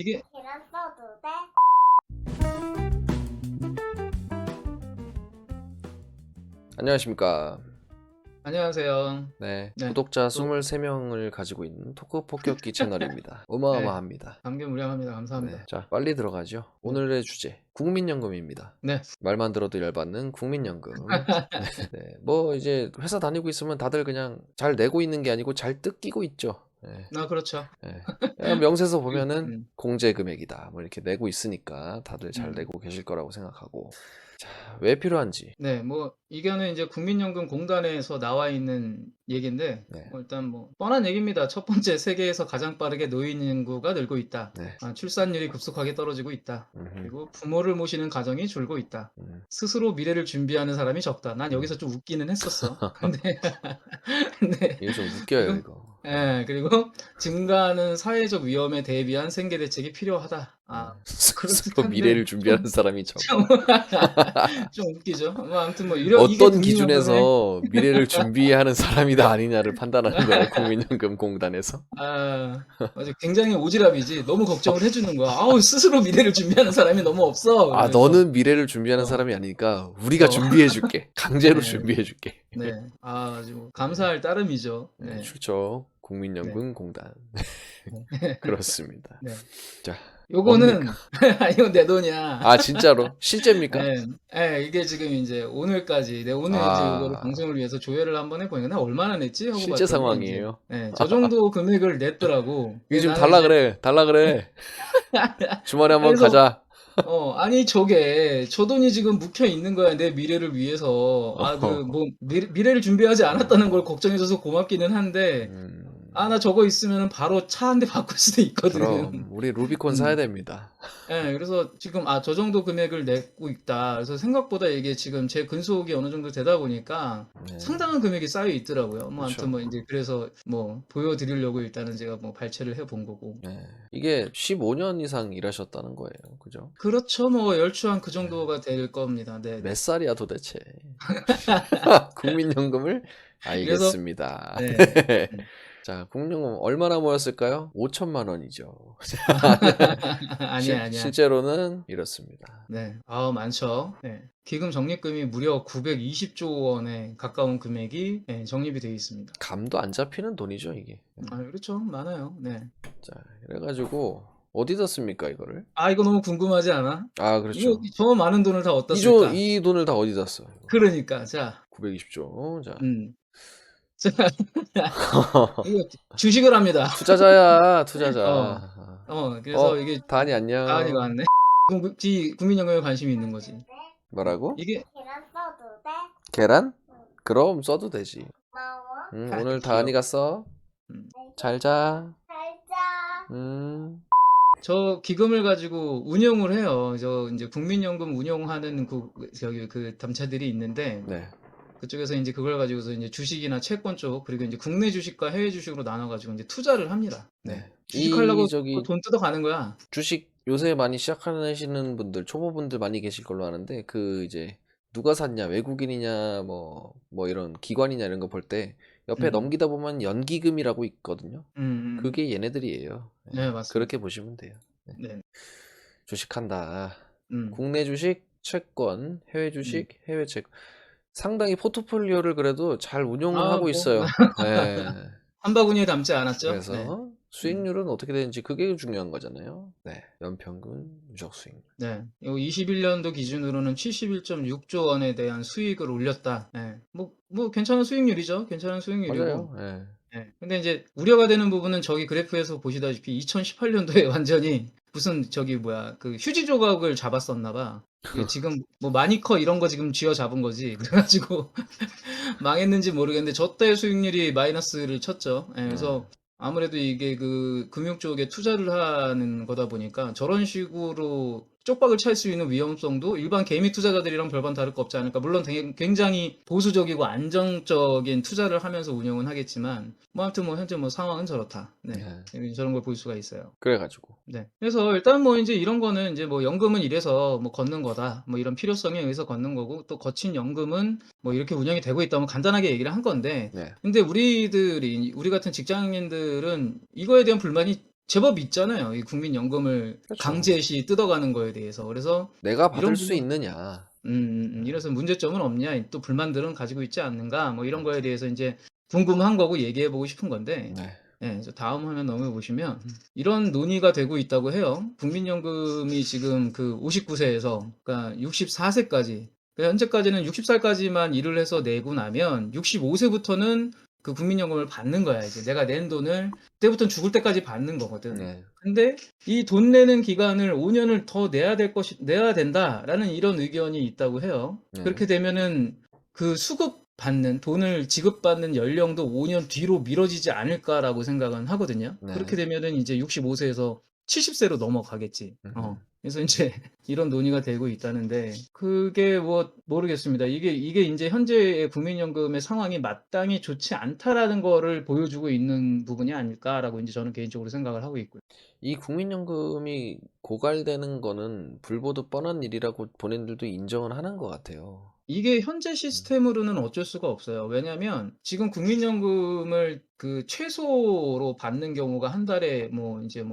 이게 계란 써도 돼? 안녕하십니까. 안녕하세요. 네, 네. 구독자 또 23명을 가지고 있는 토크 폭격기 채널입니다. 네. 어마어마합니다. 감개무량합니다. 네, 감사합니다. 자, 빨리 들어가죠. 네. 오늘의 주제, 국민연금입니다. 네. 말만 들어도 열받는 국민연금. 네, 뭐 이제 회사 다니고 있으면 다들 그냥 잘 내고 있는 게 아니고 잘 뜯기고 있죠. 네, 그렇죠. 네. 그냥 명세서 보면은 음. 공제 금액이다. 뭐 이렇게 내고 있으니까 다들 잘 음. 내고 계실 거라고 생각하고. 자, 왜 필요한지. 네, 뭐 이거는 이제 국민연금공단에서 나와 있는 얘기인데 네, 일단 뭐 뻔한 얘기입니다. 첫 번째, 세계에서 가장 빠르게 노인 인구가 늘고 있다. 네. 출산율이 급속하게 떨어지고 있다. 음흠, 그리고 부모를 모시는 가정이 줄고 있다. 스스로 미래를 준비하는 사람이 적다. 난 여기서 좀 웃기는 했었어. 근데 이거 좀 웃겨요, 그리고 이거. 그리고 증가하는 사회적 위험에 대비한 생계 대책이 필요하다. 스스로 그럴듯한데 미래를 준비하는 사람이 적어. 좀, 좀 웃기죠. 뭐 아무튼 뭐 이게 어떤 국민연금의 기준에서 미래를 준비하는 사람이다 아니냐를 판단하는 거예요, 국민연금공단에서. 맞아. 굉장히 오지랖이지. 너무 걱정을 해주는 거야. 아우, 스스로 미래를 준비하는 사람이 너무 없어. 그러면서. 너는 미래를 준비하는 어. 사람이 아니니까 우리가 어. 준비해줄게. 강제로 네. 준비해줄게. 네. 아주 감사할 따름이죠. 네, 네. 출처 국민연금공단. 그렇습니다. 네. 자, 요거는 이건 내 돈이야. 진짜로 실제입니까? 네, 이게 지금 이제 오늘까지, 오늘 이제 이거를 방송을 위해서 조회를 한번 해보니까 나 얼마나 냈지? 하고 실제 봤더니 상황이에요. 이제, 저 정도 금액을 냈더라고. 이게 좀 나는 달라 이제 그래, 달라 그래. 주말에 한번 그래서 가자. 아니 저게 저 돈이 지금 묵혀 있는 거야. 내 미래를 위해서. 뭐 미래를 준비하지 않았다는 걸 걱정해줘서 고맙기는 한데 나 저거 있으면 바로 차 한 대 바꿀 수도 있거든. 그럼 우리 루비콘 사야 됩니다. 그래서 지금 저 정도 금액을 내고 있다. 그래서 생각보다 이게 지금 제 근속이 어느 정도 되다 보니까 상당한 금액이 쌓여 있더라고요. 뭐 아무튼 뭐 이제 그래서 뭐 보여드리려고 일단은 제가 뭐 발췌를 해본 거고. 이게 15년 이상 일하셨다는 거예요, 그죠? 그렇죠. 뭐 열추한 그 정도가 될 겁니다. 네. 몇 살이야 도대체? 국민연금을 알겠습니다. 네. 자, 국민연금 얼마나 모였을까요? 5천만 원이죠. 아니야. 실제로는 이렇습니다. 네. 많죠. 네. 기금 적립금이 무려 920조 원에 가까운 금액이 적립이 되어 있습니다. 감도 안 잡히는 돈이죠, 이게. 그렇죠. 많아요. 네. 자, 그래가지고 어디다 씁니까, 이거를? 이거 너무 궁금하지 않아? 그렇죠. 저 많은 돈을 다 어디다 쓸까? 이 돈을 다 어디다 써? 그러니까, 자. 920조. 자. 자, 이거 주식을 합니다. 투자자야, 투자자. 그래서 이게 다니 안녕. 다니가 왔네. 국민연금에 관심이 있는 거지. 뭐라고? 이게 계란 써도 돼? 계란? 그럼 써도 되지. 고마워. 오늘 귀여워. 다니가 써. 잘 자. 살자. 저 기금을 가지고 운용을 해요. 저 이제 국민연금 운용하는 그 단체들이 있는데 네. 그쪽에서 이제 그걸 가지고서 이제 주식이나 채권 쪽 그리고 이제 국내 주식과 해외 주식으로 나눠가지고 이제 투자를 합니다. 네. 주식하려고 돈 뜯어가는 거야. 주식 요새 많이 시작하시는 분들, 초보분들 많이 계실 걸로 아는데 이제 누가 샀냐, 외국인이냐, 뭐 이런 기관이냐 이런 거 볼 때 옆에 넘기다 보면 연기금이라고 있거든요. 그게 얘네들이에요. 네, 맞습니다. 그렇게 보시면 돼요. 네. 주식한다. 국내 주식, 채권, 해외 주식, 해외 채권. 상당히 포트폴리오를 그래도 잘 운용을 하고 있어요. 네. 한 바구니에 담지 않았죠? 그래서 수익률은 어떻게 되는지 그게 중요한 거잖아요. 네. 연평균 누적 수익률. 네. 21년도 기준으로는 71.6조 원에 대한 수익을 올렸다. 네. 뭐 괜찮은 수익률이죠. 괜찮은 수익률이고. 맞아요. 네. 근데 이제 우려가 되는 부분은 저기 그래프에서 보시다시피 2018년도에 완전히 무슨 그 휴지 조각을 잡았었나 봐. 지금 뭐 마니커 이런 거 지금 쥐어 잡은 거지. 그래가지고 망했는지 모르겠는데 저때 수익률이 마이너스를 쳤죠. 그래서 아무래도 이게 그 금융 쪽에 투자를 하는 거다 보니까 저런 식으로 쪽박을 찰 수 있는 위험성도 일반 개미 투자자들이랑 별반 다를 거 없지 않을까. 물론 굉장히 보수적이고 안정적인 투자를 하면서 운영은 하겠지만 뭐 아무튼 뭐 현재 뭐 상황은 저렇다. 저런 걸 볼 수가 있어요. 그래가지고. 네. 그래서 일단 뭐 이제 이런 거는 이제 뭐 연금은 이래서 뭐 걷는 거다. 뭐 이런 필요성에 의해서 걷는 거고 또 거친 연금은 뭐 이렇게 운영이 되고 있다면 간단하게 얘기를 한 건데 근데 우리 같은 직장인들은 이거에 대한 불만이 제법 있잖아요. 이 국민연금을 그렇죠. 강제시 뜯어가는 거에 대해서. 그래서 내가 이런 받을 수 부분 있느냐. 이래서 문제점은 없냐, 또 불만들은 가지고 있지 않는가, 뭐 이런 거에 대해서 인제 궁금한 거고 얘기해 보고 싶은 건데 네. 그래서 다음 화면 넘어가 보시면 이런 논의가 되고 있다고 해요. 국민연금이 지금 그 59 세에서 그러니까 64 세까지 현재까지는 60 살까지만 일을 해서 내고 나면 65 세부터는 그 국민연금을 받는 거야. 이제 내가 낸 돈을 그때부터는 죽을 때까지 받는 거거든. 네. 근데 이 돈 내는 기간을 5 년을 더 내야 된다라는 이런 의견이 있다고 해요. 네. 그렇게 되면은 그 수급받는 돈을 지급받는 연령도 5년 뒤로 미뤄지지 않을까라고 생각은 하거든요. 네. 그렇게 되면은 이제 65 세에서 70 세로 넘어가겠지. 그래서 인제 이런 논의가 되고 있다는데 그게 뭐 모르겠습니다. 이게 인제 현재의 국민연금의 상황이 '마땅히 좋지 않다.'라는 거를 보여주고 있는 부분이 아닐까라고 인제 저는 개인적으로 생각을 하고 있고요. 이 국민연금이 고갈되는 거는 불보듯 뻔한 일이라고 본인들도 인정을 하는 것 같아요. 이게 현재 시스템으로는 어쩔 수가 없어요. 왜냐면 지금 국민연금을 그 최소로 받는 경우가 한 달에 뭐 인제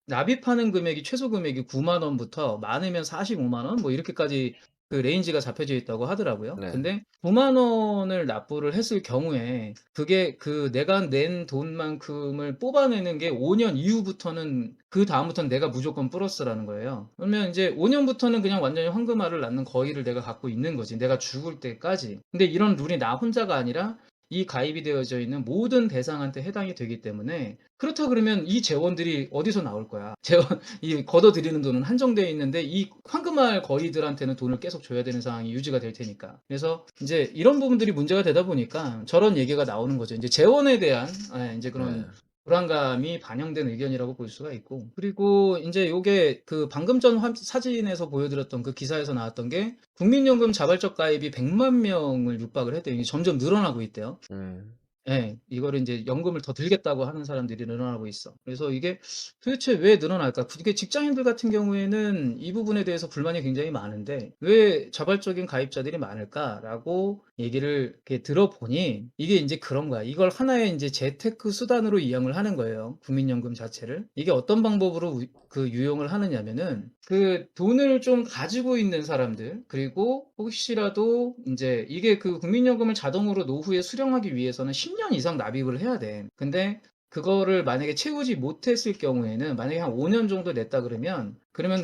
납입하는 금액이 최소 금액이 9만 원부터 많으면 45만 원 뭐 이렇게까지 그 레인지가 잡혀져 있다고 하더라고요. 네. 근데 9만 원을 납부를 했을 경우에 그게 그 내가 낸 돈만큼을 뽑아내는 게 5년 이후부터는 그다음부터는 내가 무조건 플러스라는 거예요. 그러면 인제 5 년부터는 그냥 완전히 황금알을 낳는 거의를 내가 갖고 있는 거지, 내가 죽을 때까지. 근데 이런 룰이 나 혼자가 아니라 이 가입이 되어져 있는 모든 대상한테 해당이 되기 때문에 그렇다 그러면 이 재원들이 어디서 나올 거야. 재원 이 걷어들이는 돈은 한정되어 있는데 이 황금알 거의들한테는 돈을 계속 줘야 되는 상황이 유지가 될 테니까. 그래서 인제 이런 부분들이 문제가 되다 보니까 저런 얘기가 나오는 거죠. 인제 재원에 대한 인제 네. 그런 불안감이 반영된 의견이라고 볼 수가 있고, 그리고 인제 요게 그 방금 전 사진에서 보여드렸던 그 기사에서 나왔던 게 국민연금 자발적 가입이 100만 명을 육박을 했대요. 이게 점점 늘어나고 있대요. 음. 예. 이거를 인제 연금을 더 들겠다고 하는 사람들이 늘어나고 있어. 그래서 이게 도대체 왜 늘어날까? 이게 직장인들 같은 경우에는 이 부분에 대해서 불만이 굉장히 많은데 '왜 자발적인 가입자들이 많을까?'라고 얘기를 이렇게 들어보니 이게 인제 그런 거야. 이걸 하나의 인제 재테크 수단으로 이용을 하는 거예요, 국민연금 자체를. 이게 어떤 방법으로 유용을 하느냐면은 그 돈을 좀 가지고 있는 사람들, 그리고 혹시라도 인제 이게 그 국민연금을 자동으로 노후에 수령하기 위해서는 10년 이상 납입을 해야 돼. 근데 그거를 만약에 채우지 못했을 경우에는 만약에 한 5년 정도 냈다 그러면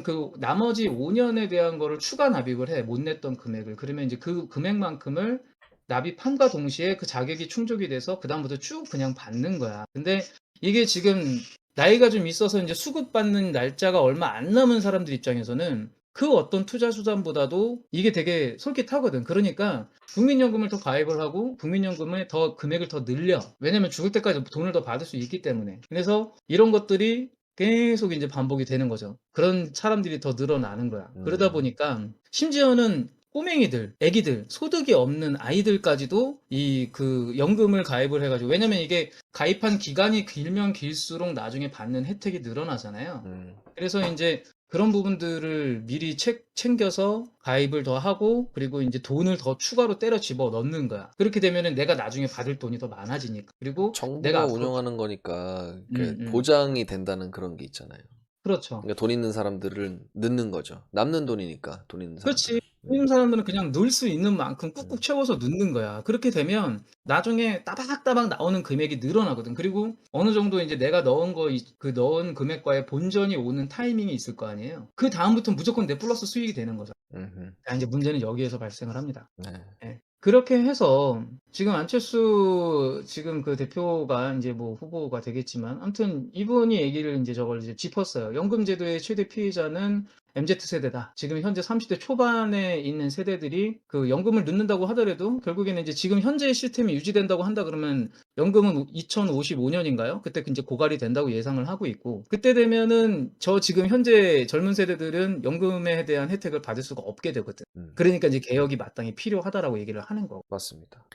그 나머지 5 년에 대한 거를 추가 납입을 해, 못 냈던 금액을. 그러면 인제 그 금액만큼을 납입함과 동시에 그 자격이 충족이 돼서 그다음부터 쭉 그냥 받는 거야. 근데 이게 지금 나이가 좀 있어서 인제 수급받는 날짜가 얼마 안 남은 사람들 입장에서는 그 어떤 투자 수단보다도 이게 되게 솔깃하거든. 그러니까 국민연금을 더 가입을 하고 국민연금에 더 금액을 더 늘려. 왜냐면 죽을 때까지 돈을 더 받을 수 있기 때문에. 그래서 이런 것들이 계속 인제 반복이 되는 거죠. 그런 사람들이 더 늘어나는 거야. 그러다 음. 보니까 심지어는 꼬맹이들, 애기들, 소득이 없는 아이들까지도 이 그 연금을 가입을 해 가지고, 왜냐면 이게 가입한 기간이 길면 길수록 나중에 받는 혜택이 늘어나잖아요. 음. 그래서 인제 그런 부분들을 미리 챙겨서 가입을 더 하고, 그리고 인제 돈을 더 추가로 때려 집어 넣는 거야. 그렇게 되면은 내가 나중에 받을 돈이 더 많아지니까. 그리고 내가 정부가 앞으로 운영하는 거니까 음음. 보장이 된다는 그런 게 있잖아요. 그렇죠. 그러니까 돈 있는 사람들은 넣는 거죠. 남는 돈이니까 돈 있는 그렇지. 사람들은. 있는 사람들은 그냥 넣을 수 있는 만큼 꾹꾹 음. 채워서 넣는 거야. 그렇게 되면 나중에 따박따박 나오는 금액이 늘어나거든. 그리고 어느 정도 인제 내가 넣은 거 그 넣은 금액과의 본전이 오는 타이밍이 있을 거 아니에요. 그다음부터는 무조건 내 플러스 수익이 되는 거죠. 음음. 인제 문제는 여기에서 발생을 합니다. 네. 예. 그렇게 해서 지금 안철수 지금 그 대표가 인제 뭐 후보가 되겠지만 아무튼 이분이 얘기를 인제 저걸 이제 짚었어요. "연금 제도의 최대 피해자는 MZ 세대다." 지금 현재 30대 초반에 있는 세대들이 그 연금을 넣는다고 하더라도 결국에는 이제 지금 현재의 시스템이 유지된다고 한다 그러면 연금은 2055 년인가요? 그때 인제 고갈이 된다고 예상을 하고 있고, 그때 되면은 저 지금 현재 젊은 세대들은 연금에 대한 혜택을 받을 수가 없게 되거든. 음. 그러니까 이제 "개혁이 마땅히 필요하다."라고 얘기를 하는 거고. 맞습니다.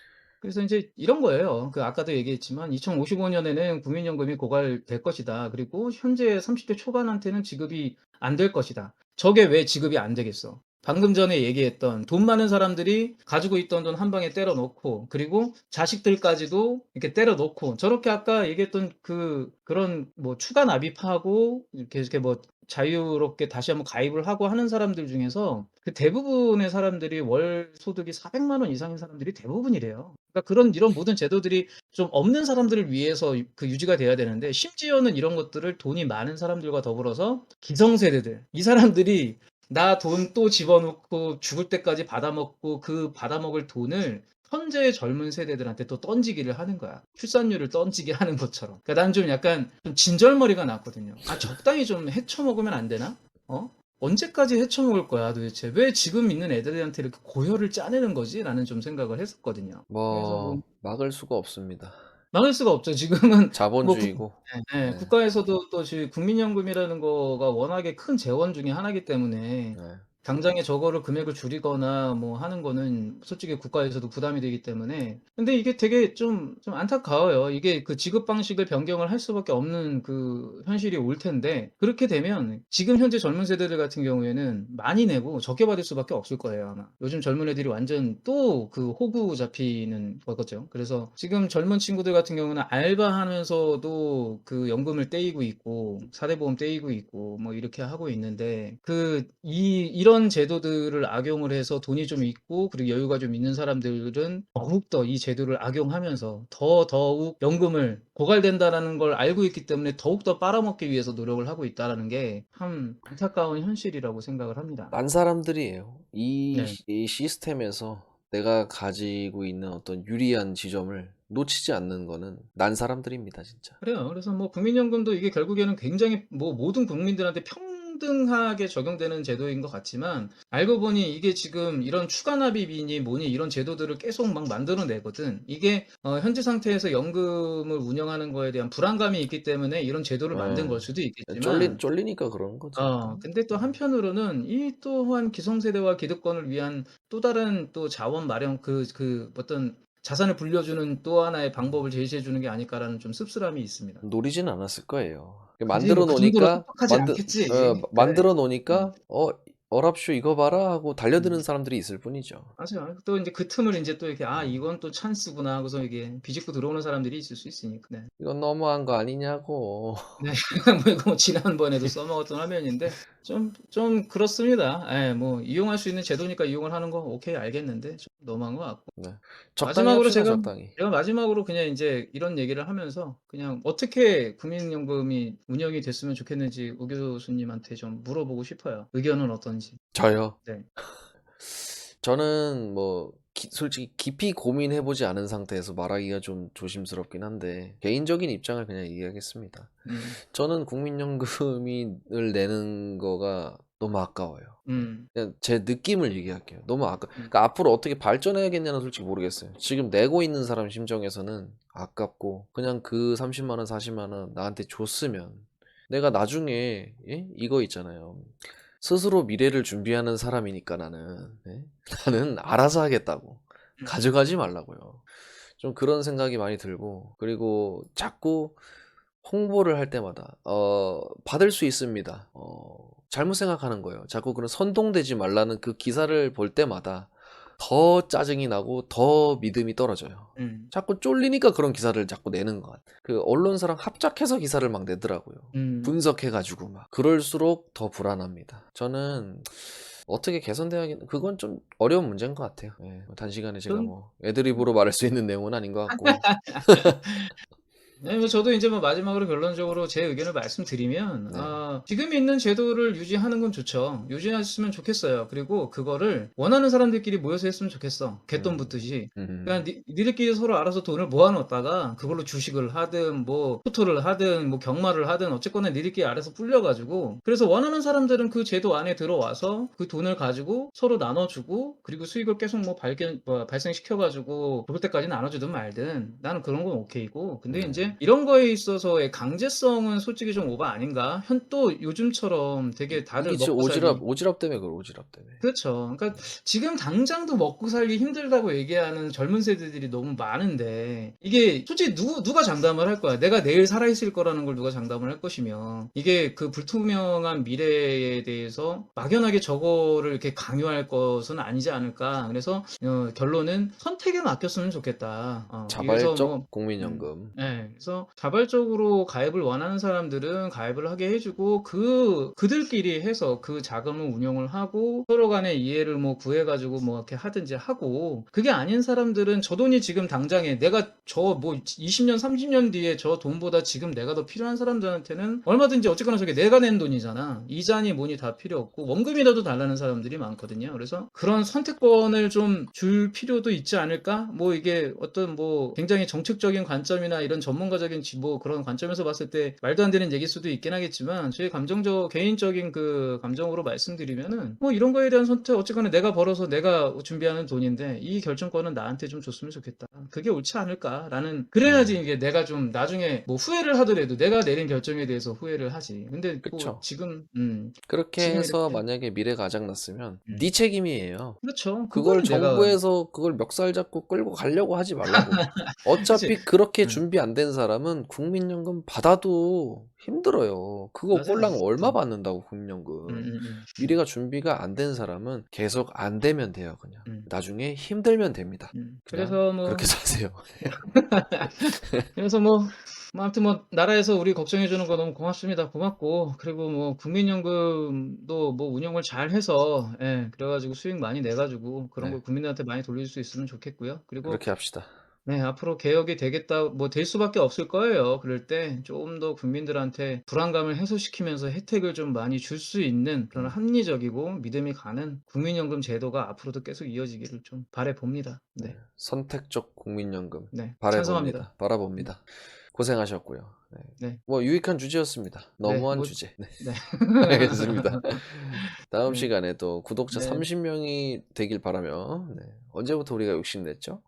그래서 인제 이런 거예요. 그 아까도 얘기했지만 2055 년에는 국민연금이 고갈될 것이다. 그리고 현재 30대 초반한테는 지급이 안 될 것이다. 저게 왜 지급이 안 되겠어? 방금 전에 얘기했던 돈 많은 사람들이 가지고 있던 돈 한 방에 때려 넣고 그리고 자식들까지도 이렇게 때려 넣고 저렇게 아까 얘기했던 그런 뭐 추가 납입하고 이렇게 뭐 자유롭게 다시 한번 가입을 하고 하는 사람들 중에서 그 대부분의 사람들이 월 소득이 400만 원 이상인 사람들이 대부분이래요. 그러니까 이런 모든 제도들이 좀 없는 사람들을 위해서 유지가 돼야 되는데 심지어는 이런 것들을 돈이 많은 사람들과 더불어서 기성세대들 이 사람들이 나 돈 또 집어넣고 죽을 때까지 받아먹고 그 받아먹을 돈을 현재의 젊은 세대들한테 또 던지기를 하는 거야. 출산율을 던지게 하는 것처럼. 그러니까 난 좀 약간 좀 진절머리가 났거든요. 아, 적당히 좀 헤쳐먹으면 안 되나? 어? 언제까지 헤쳐먹을 거야 도대체? 왜 지금 있는 애들한테 이렇게 고혈을 짜내는 거지? 라는 좀 생각을 했었거든요. 그래서 뭐 막을 수가 없습니다. 막을 수가 없죠. 지금은 뭐 자본주의고. 네, 네. 국가에서도 또 지금 국민연금이라는 거가 워낙에 큰 재원 중에 하나이기 때문에 네. 당장에 저거를 금액을 줄이거나 뭐 하는 거는 솔직히 국가에서도 부담이 되기 때문에 근데 이게 되게 좀 안타까워요. 이게 그 지급 방식을 변경을 할 수밖에 없는 그 현실이 올 텐데 그렇게 되면 지금 현재 젊은 세대들 같은 경우에는 많이 내고 적게 받을 수밖에 없을 거예요 아마. 요즘 젊은 애들이 완전 또 그 호구 잡히는 거겠죠. 그래서 지금 젊은 친구들 같은 경우는 알바하면서도 그 연금을 떼이고 있고 사대보험 떼이고 있고 뭐 이렇게 하고 있는데 이런 제도들을 악용을 해서 돈이 좀 있고 그리고 여유가 좀 있는 사람들은 더욱더 이 제도를 악용하면서 더욱 연금을 고갈된다라는 걸 알고 있기 때문에 더욱더 빨아먹기 위해서 노력을 하고 있다라는 게 참 안타까운 현실이라고 생각을 합니다. 난 사람들이에요. 이 네. 시스템에서 내가 가지고 있는 어떤 유리한 지점을 놓치지 않는 거는 난 사람들입니다, 진짜. 그래요. 그래서 뭐 국민연금도 이게 결국에는 굉장히 뭐 모든 국민들한테 평등하게 적용되는 제도인 것 같지만 알고 보니 이게 지금 이런 추가 납입이니 뭐니 이런 제도들을 계속 막 만들어내거든. 이게 현재 상태에서 연금을 운영하는 거에 대한 불안감이 있기 때문에 이런 제도를 만든 걸 수도 있겠지만 쫄리니까 그런 거지. 근데 또 한편으로는 이 또한 기성세대와 기득권을 위한 또 다른 또 자원 마련 어떤 자산을 불려주는 또 하나의 방법을 제시해 주는 게 아닐까라는 좀 씁쓸함이 있습니다. 노리진 않았을 거예요. 굳이 뭐 그 정도로 똑똑하지 않겠지. 그래. 만들어 음. 놓으니까 어랍쇼 이거 봐라 하고 달려드는 사람들이 있을 뿐이죠. 맞아요. 또 이제 그 틈을 이제 또 이렇게 이건 또 찬스구나 하고서 이게 비집고 들어오는 사람들이 있을 수 있으니까. 네. 이건 너무한 거 아니냐고. 네. 뭐 이거 뭐 지난번에도 써먹었던 화면인데 좀 그렇습니다. 예, 뭐 이용할 수 있는 제도니까 이용을 하는 거 오케이 알겠는데 좀 너무한 것 같고. 네. 적당히 마지막으로 합시다, 제가 적당히. 마지막으로 그냥 이제 이런 얘기를 하면서 그냥 어떻게 국민연금이 운영이 됐으면 좋겠는지 우 교수님한테 좀 물어보고 싶어요. 의견은 어떤지. 저요. 네. 저는 뭐 솔직히 깊이 고민해보지 않은 상태에서 말하기가 좀 조심스럽긴 한데 개인적인 입장을 그냥 얘기하겠습니다. 저는 국민연금을 내는 거가 너무 아까워요. 그냥 제 느낌을 얘기할게요. 너무 그러니까 앞으로 어떻게 발전해야겠냐는 솔직히 모르겠어요. 지금 내고 있는 사람 심정에서는 아깝고 그냥 그 30만 원, 40만 원 나한테 줬으면 내가 나중에 이거 있잖아요. 스스로 미래를 준비하는 사람이니까 나는 알아서 하겠다고. 가져가지 말라고요. 좀 그런 생각이 많이 들고 그리고 자꾸 홍보를 할 때마다 받을 수 있습니다. 잘못 생각하는 거예요. 자꾸 그런 선동되지 말라는 그 기사를 볼 때마다 더 짜증이 나고 더 믿음이 떨어져요. 자꾸 쫄리니까 그런 기사를 자꾸 내는 것 같아요. 그 언론사랑 합작해서 기사를 막 내더라고요. 분석해가지고 막 그럴수록 더 불안합니다. 저는 어떻게 개선돼야겠 그건 좀 어려운 문제인 것 같아요. 예, 단시간에 제가 뭐 애드립으로 말할 수 있는 내용은 아닌 것 같고. 네, 뭐 저도 이제 뭐 마지막으로 결론적으로 제 의견을 말씀드리면 네. 지금 있는 제도를 유지하는 건 좋죠. 유지했으면 좋겠어요. 그리고 그거를 원하는 사람들끼리 모여서 했으면 좋겠어. 개돈 붙듯이. 그냥 니들끼리 서로 알아서 돈을 모아놓다가 그걸로 주식을 하든 뭐 토토를 하든 뭐 경마를 하든 어쨌거나 니들끼리 알아서 불려가지고 그래서 원하는 사람들은 그 제도 안에 들어와서 그 돈을 가지고 서로 나눠주고 그리고 수익을 계속 발생시켜가지고 그럴 때까지 나눠주든 말든 나는 그런 건 오케이고 근데 이제 이제 이런 거에 있어서의 강제성은 솔직히 좀 오바 아닌가? 또 요즘처럼 되게 다들 이게 진짜 먹고 살기 오지랖 때문에 그래, 오지랖 때문에. 그렇죠. 그러니까 지금 당장도 먹고 살기 힘들다고 얘기하는 젊은 세대들이 너무 많은데 이게 솔직히 누가 장담을 할 거야. 내가 내일 살아있을 거라는 걸 누가 장담을 할 것이며 이게 그 불투명한 미래에 대해서 막연하게 저거를 이렇게 강요할 것은 아니지 않을까. 그래서 결론은 선택에 맡겼으면 좋겠다. 그래서 자발적 뭐 국민연금. 네, 그래서 자발적으로 가입을 원하는 사람들은 가입을 하게 해주고 그들끼리 해서 그 자금을 운용을 하고 서로 간에 이해를 뭐 구해가지고 뭐 이렇게 하든지 하고 그게 아닌 사람들은 저 돈이 지금 당장에 내가 저 뭐 20년 30년 뒤에 저 돈보다 지금 내가 더 필요한 사람들한테는 얼마든지 어쨌거나 저게 내가 낸 돈이잖아. 이자니 뭐니 다 필요 없고 원금이라도 달라는 사람들이 많거든요. 그래서 그런 선택권을 좀 줄 필요도 있지 않을까? 뭐 이게 어떤 뭐 굉장히 정책적인 관점이나 이런 전문가적인 뭐 그런 관점에서 봤을 때 말도 안 되는 얘기일 수도 있긴 하겠지만 저희 개인적인 그 감정으로 말씀드리면은 뭐 이런 거에 대한 선택 어쨌거나 내가 벌어서 내가 준비하는 돈인데 이 결정권은 나한테 좀 줬으면 좋겠다. 그게 옳지 않을까라는 그래야지 이게 내가 좀 나중에 뭐 후회를 하더라도 내가 내린 결정에 대해서 후회를 하지. 근데 뭐 그쵸. 지금 그렇게 지금 해서 이렇게 만약에 미래가 아작났으면 네 책임이에요. 그렇죠. 그걸 그거는 내가 정부에서 그걸 멱살 잡고 끌고 가려고 하지 말라고. 그치. 어차피 그렇게 준비 안 된 사람은 국민연금 받아도 힘들어요. 그거 맞아요. 꼴랑 얼마 받는다고 국민연금. 미래가 준비가 안 된 사람은 계속 안 되면 돼요, 그냥. 나중에 힘들면 됩니다. 그냥 그래서 뭐 그렇게 사세요. 그래서 뭐 아무튼 뭐 나라에서 우리 걱정해 주는 거 너무 고맙습니다. 고맙고 그리고 뭐 국민연금도 뭐 운영을 잘 해서 그래가지고 수익 많이 내가지고 그런 네. 걸 국민들한테 많이 돌릴 수 있으면 좋겠고요. 그리고 그렇게 합시다. 네, 앞으로 개혁이 되겠다, 뭐 될 수밖에 없을 거예요. 그럴 때 조금 더 국민들한테 불안감을 해소시키면서 혜택을 좀 많이 줄 수 있는 그런 합리적이고 믿음이 가는 국민연금 제도가 앞으로도 계속 이어지기를 좀 바라봅니다. 네. 네, 선택적 국민연금 네, 바라봅니다. 찬성합니다. 바라봅니다. 고생하셨고요. 네. 네, 뭐 유익한 주제였습니다. 너무한 주제. 네. 네. 알겠습니다. 다음 네. 시간에 또 구독자 네. 30명이 되길 바라며 언제부터 우리가 욕심냈죠?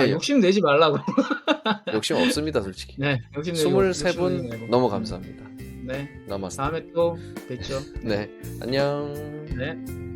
욕심 내지 말라고. 욕심 없습니다, 솔직히. 네, 욕심 내지 말고. 23분 너무 감사합니다. 네, 나마스테. 다음에 또 뵙죠. 네, 안녕. 네.